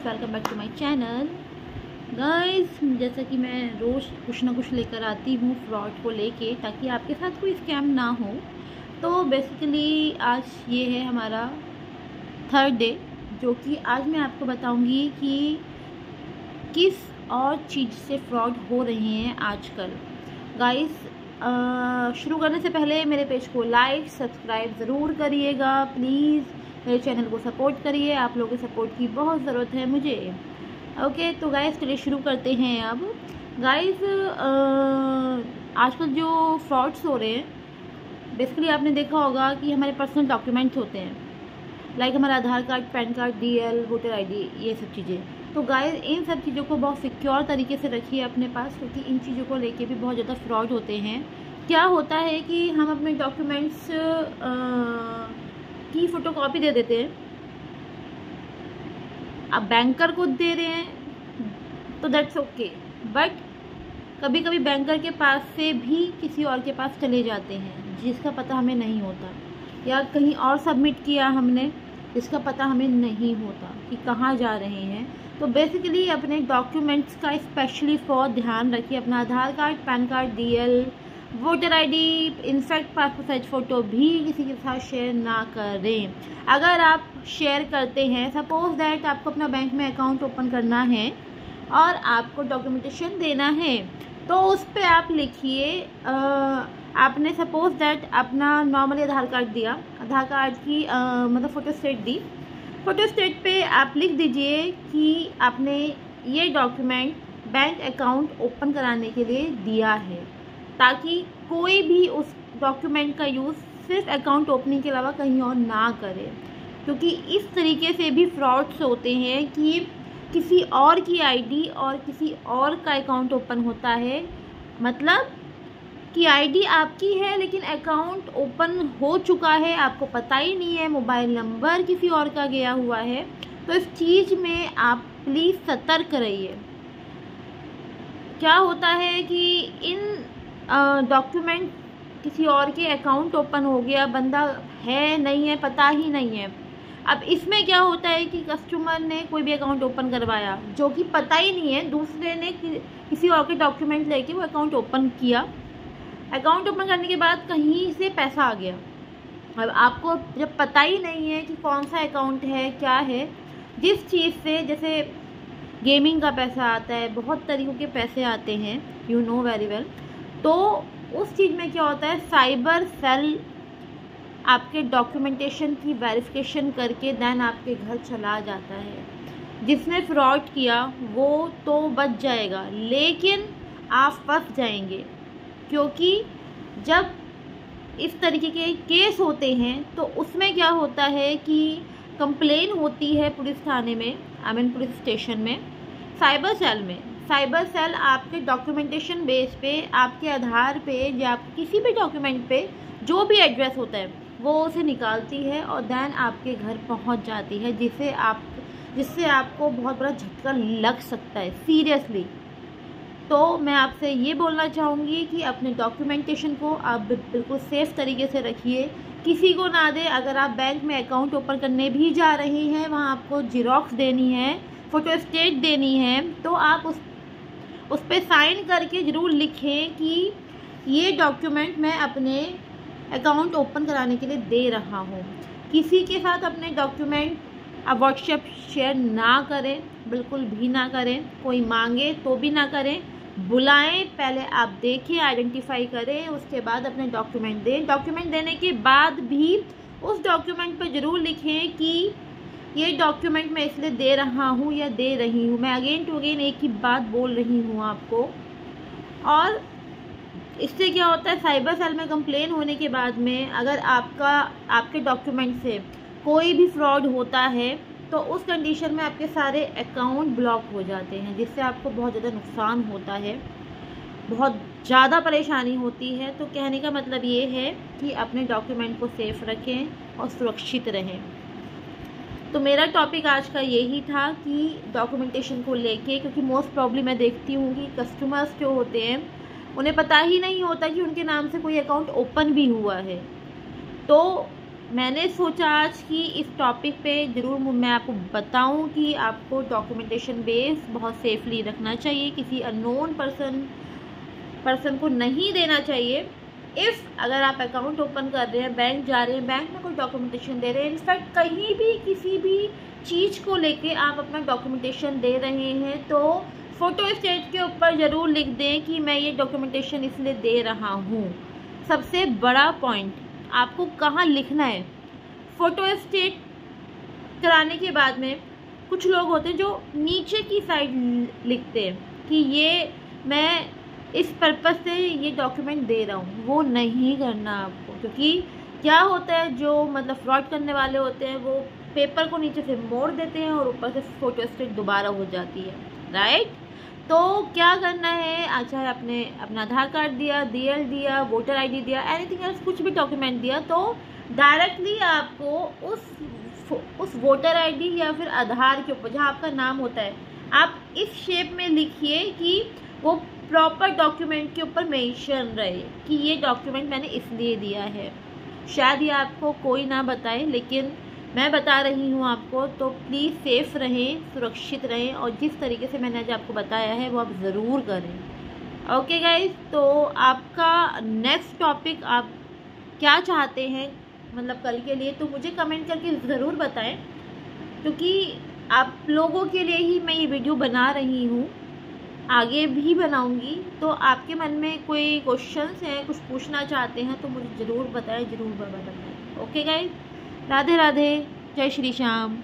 Welcome back to my channel guys. जैसा कि मैं रोज़ कुछ ना कुछ लेकर आती हूँ फ्रॉड को लेके, ताकि आपके साथ कोई स्कैम ना हो। तो बेसिकली आज ये है हमारा थर्ड डे, जो कि आज मैं आपको बताऊंगी कि किस और चीज़ से फ्रॉड हो रहे हैं आजकल। गाइस, शुरू करने से पहले मेरे पेज को लाइक सब्सक्राइब ज़रूर करिएगा प्लीज़। मेरे चैनल को सपोर्ट करिए, आप लोगों के सपोर्ट की बहुत ज़रूरत है मुझे। ओके, तो गाइस चलिए शुरू करते हैं। अब गाइस, आजकल जो फ्रॉड्स हो रहे हैं, बेसिकली आपने देखा होगा कि हमारे पर्सनल डॉक्यूमेंट्स होते हैं, लाइक हमारा Aadhaar card, PAN card, DL, voter ID, ये सब चीज़ें। तो गाइस इन सब चीज़ों को बहुत सिक्योर तरीके से रखिए अपने पास, क्योंकि इन चीज़ों को लेके भी बहुत ज़्यादा फ्रॉड होते हैं। क्या होता है कि हम अपने डॉक्यूमेंट्स की फ़ोटोकॉपी दे देते हैं, अब बैंकर को दे रहे हैं तो दैट्स ओके, बट कभी कभी बैंकर के पास से भी किसी और के पास चले जाते हैं जिसका पता हमें नहीं होता, या कहीं और सबमिट किया हमने जिसका पता हमें नहीं होता कि कहाँ जा रहे हैं। तो बेसिकली अपने डॉक्यूमेंट्स का स्पेशली फॉर ध्यान रखिए। अपना Aadhaar card, PAN card, DL, voter ID, in fact passport size photo भी किसी के साथ शेयर ना करें। अगर आप शेयर करते हैं, सपोज दैट आपको अपना बैंक में अकाउंट ओपन करना है और आपको डॉक्यूमेंटेशन देना है, तो उस पर आप लिखिए, आपने सपोज दैट अपना नॉर्मली आधार कार्ड दिया, आधार कार्ड की मतलब फ़ोटो स्टेट दी, फ़ोटो स्टेट पे आप लिख दीजिए कि आपने ये डॉक्यूमेंट बैंक अकाउंट ओपन कराने के लिए दिया है, ताकि कोई भी उस डॉक्यूमेंट का यूज़ सिर्फ अकाउंट ओपनिंग के अलावा कहीं और ना करे। क्योंकि इस तरीके से भी फ्रॉड्स होते हैं कि किसी और की आईडी और किसी और का अकाउंट ओपन होता है, मतलब कि आईडी आपकी है लेकिन अकाउंट ओपन हो चुका है, आपको पता ही नहीं है, मोबाइल नंबर किसी और का गया हुआ है। तो इस चीज़ में आप प्लीज़ सतर्क रहिए। क्या होता है कि इन डॉक्यूमेंट किसी और के अकाउंट ओपन हो गया, बंदा है नहीं है, पता ही नहीं है। अब इसमें क्या होता है कि कस्टमर ने कोई भी अकाउंट ओपन करवाया जो कि पता ही नहीं है, दूसरे ने किसी और के डॉक्यूमेंट लेके वो अकाउंट ओपन किया। अकाउंट ओपन करने के बाद कहीं से पैसा आ गया। अब आपको जब पता ही नहीं है कि कौन सा अकाउंट है, क्या है, जिस चीज़ से, जैसे गेमिंग का पैसा आता है, बहुत तरीक़ों के पैसे आते हैं, यू नो वेरी वेल। तो उस चीज़ में क्या होता है, साइबर सेल आपके डॉक्यूमेंटेशन की वेरिफिकेशन करके देन आपके घर चला जाता है। जिसने फ्रॉड किया वो तो बच जाएगा, लेकिन आप फंस जाएंगे, क्योंकि जब इस तरीके के केस होते हैं तो उसमें क्या होता है कि कंप्लेन होती है पुलिस थाने में, आई मीन पुलिस स्टेशन में, साइबर सेल में। साइबर सेल आपके डॉक्यूमेंटेशन बेस पे, आपके आधार पे या किसी भी डॉक्यूमेंट पे जो भी एड्रेस होता है वो उसे निकालती है और देन आपके घर पहुंच जाती है, जिससे आपको बहुत बड़ा झटका लग सकता है, सीरियसली। तो मैं आपसे ये बोलना चाहूँगी कि अपने डॉक्यूमेंटेशन को आप बिल्कुल सेफ़ तरीके से रखिए, किसी को ना दें। अगर आप बैंक में अकाउंट ओपन करने भी जा रहे हैं, वहाँ आपको जीरोक्स देनी है, फ़ोटो स्टेट देनी है, तो आप उस पर साइन करके ज़रूर लिखें कि ये डॉक्यूमेंट मैं अपने अकाउंट ओपन कराने के लिए दे रहा हूँ। किसी के साथ अपने डॉक्यूमेंट आप व्हाट्सएप शेयर ना करें, बिल्कुल भी ना करें। कोई मांगे तो भी ना करें, बुलाएं, पहले आप देखें, आइडेंटिफाई करें, उसके बाद अपने डॉक्यूमेंट दें। डॉक्यूमेंट देने के बाद भी उस डॉक्यूमेंट पर ज़रूर लिखें कि ये डॉक्यूमेंट मैं इसलिए दे रहा हूँ या दे रही हूँ। मैं अगेन टू अगेन एक ही बात बोल रही हूँ आपको। और इससे क्या होता है, साइबर सेल में कंप्लेन होने के बाद में अगर आपके डॉक्यूमेंट से कोई भी फ्रॉड होता है तो उस कंडीशन में आपके सारे अकाउंट ब्लॉक हो जाते हैं, जिससे आपको बहुत ज़्यादा नुकसान होता है, बहुत ज़्यादा परेशानी होती है। तो कहने का मतलब ये है कि अपने डॉक्यूमेंट को सेफ रखें और सुरक्षित रहें। तो मेरा टॉपिक आज का यही था कि डॉक्यूमेंटेशन को लेके, क्योंकि मोस्ट प्रॉब्ली मैं देखती हूँ कि कस्टमर्स जो होते हैं उन्हें पता ही नहीं होता कि उनके नाम से कोई अकाउंट ओपन भी हुआ है। तो मैंने सोचा आज कि इस टॉपिक पे ज़रूर मैं आपको बताऊं कि आपको डॉक्यूमेंटेशन बेस बहुत सेफली रखना चाहिए, किसी अननोन पर्सन को नहीं देना चाहिए। अगर आप अकाउंट ओपन कर रहे हैं, बैंक जा रहे हैं, बैंक में कोई डॉक्यूमेंटेशन दे रहे हैं, इनफैक्ट कहीं भी किसी भी चीज़ को लेके आप अपना डॉक्यूमेंटेशन दे रहे हैं, तो फ़ोटो स्टेट के ऊपर ज़रूर लिख दें कि मैं ये डॉक्यूमेंटेशन इसलिए दे रहा हूँ। सबसे बड़ा पॉइंट आपको कहाँ लिखना है, फ़ोटो स्टेट कराने के बाद में कुछ लोग होते हैं जो नीचे की साइड लिखते हैं कि ये मैं इस पर्पज़ से ये डॉक्यूमेंट दे रहा हूँ। वो नहीं करना आपको, क्योंकि क्या होता है, जो मतलब फ्रॉड करने वाले होते हैं वो पेपर को नीचे से मोड़ देते हैं और ऊपर से फ़ोटो स्टेट दोबारा हो जाती है, राइट। तो क्या करना है, अच्छा है आपने अपना आधार कार्ड दिया, DL दिया, वोटर ID दिया, एनीथिंग एल्स कुछ भी डॉक्यूमेंट दिया, तो डायरेक्टली आपको उस वोटर ID या फिर आधार के ऊपर जहाँ आपका नाम होता है, आप इस शेप में लिखिए कि वो प्रॉपर डॉक्यूमेंट के ऊपर मेंशन रहे कि ये डॉक्यूमेंट मैंने इसलिए दिया है। शायद ये आपको कोई ना बताए, लेकिन मैं बता रही हूँ आपको, तो प्लीज़ सेफ़ रहें, सुरक्षित रहें, और जिस तरीके से मैंने आज आपको बताया है वो आप ज़रूर करें। ओके गाइस, तो आपका नेक्स्ट टॉपिक आप क्या चाहते हैं मतलब कल के लिए, तो मुझे कमेंट करके ज़रूर बताएं, क्योंकि आप लोगों के लिए ही मैं ये वीडियो बना रही हूँ, आगे भी बनाऊंगी। तो आपके मन में कोई क्वेश्चंस हैं, कुछ पूछना चाहते हैं, तो मुझे ज़रूर बताएं, ज़रूर बताएं। ओके गाइस, राधे राधे, जय श्री श्याम।